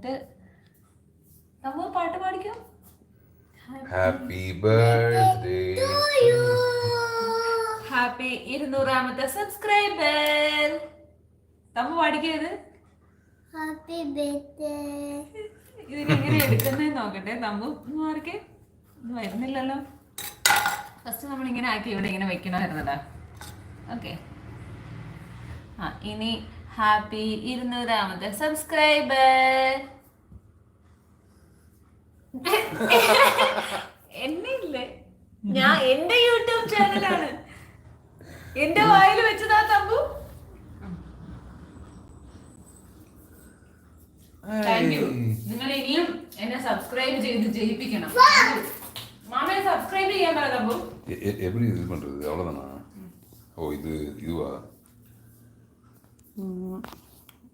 എന്നിട്ട് നമ്മൾ പാട്ട് പാടിക്കോ. ഹാപ്പി ബർത്ത്ഡേ ഹാപ്പി 200ാമത്തെ സബ്സ്ക്രൈബർ. തമ്മ പാടിക്കത്. Happy birthday. ഇതിനെങ്ങനെ എടുക്കുന്നേ നോക്കട്ടെ. തമ്പു മാറിക്കേ. വരുന്നില്ലല്ലോ. ഫസ്റ്റ് നമ്മളിങ്ങനെ ആക്കി ഇവിടെ ഇങ്ങനെ വെക്കണമായിരുന്നടാ. ഓക്കെ. ഇനി ഹാപ്പി 200ാമത്തെ സബ്സ്ക്രൈബർ. എന്നെ ഇല്ലേ, ഞാൻ എന്റെ യൂട്യൂബ് ചാനലാണ്, എന്റെ വായിൽ വെച്ചതാ തമ്പു. Thank you. നിങ്ങൾ ഇനിയും എന്നെ സബ്സ്ക്രൈബ് ചെയ്ത് ജയിപ്പിക്കണം. മാമയെ സബ്സ്ക്രൈബ് ചെയ്യാൻ പറ തമ്പു. எப்படி இது பண்றது? அவ்வளவுதானா? ஓ, இதுவா?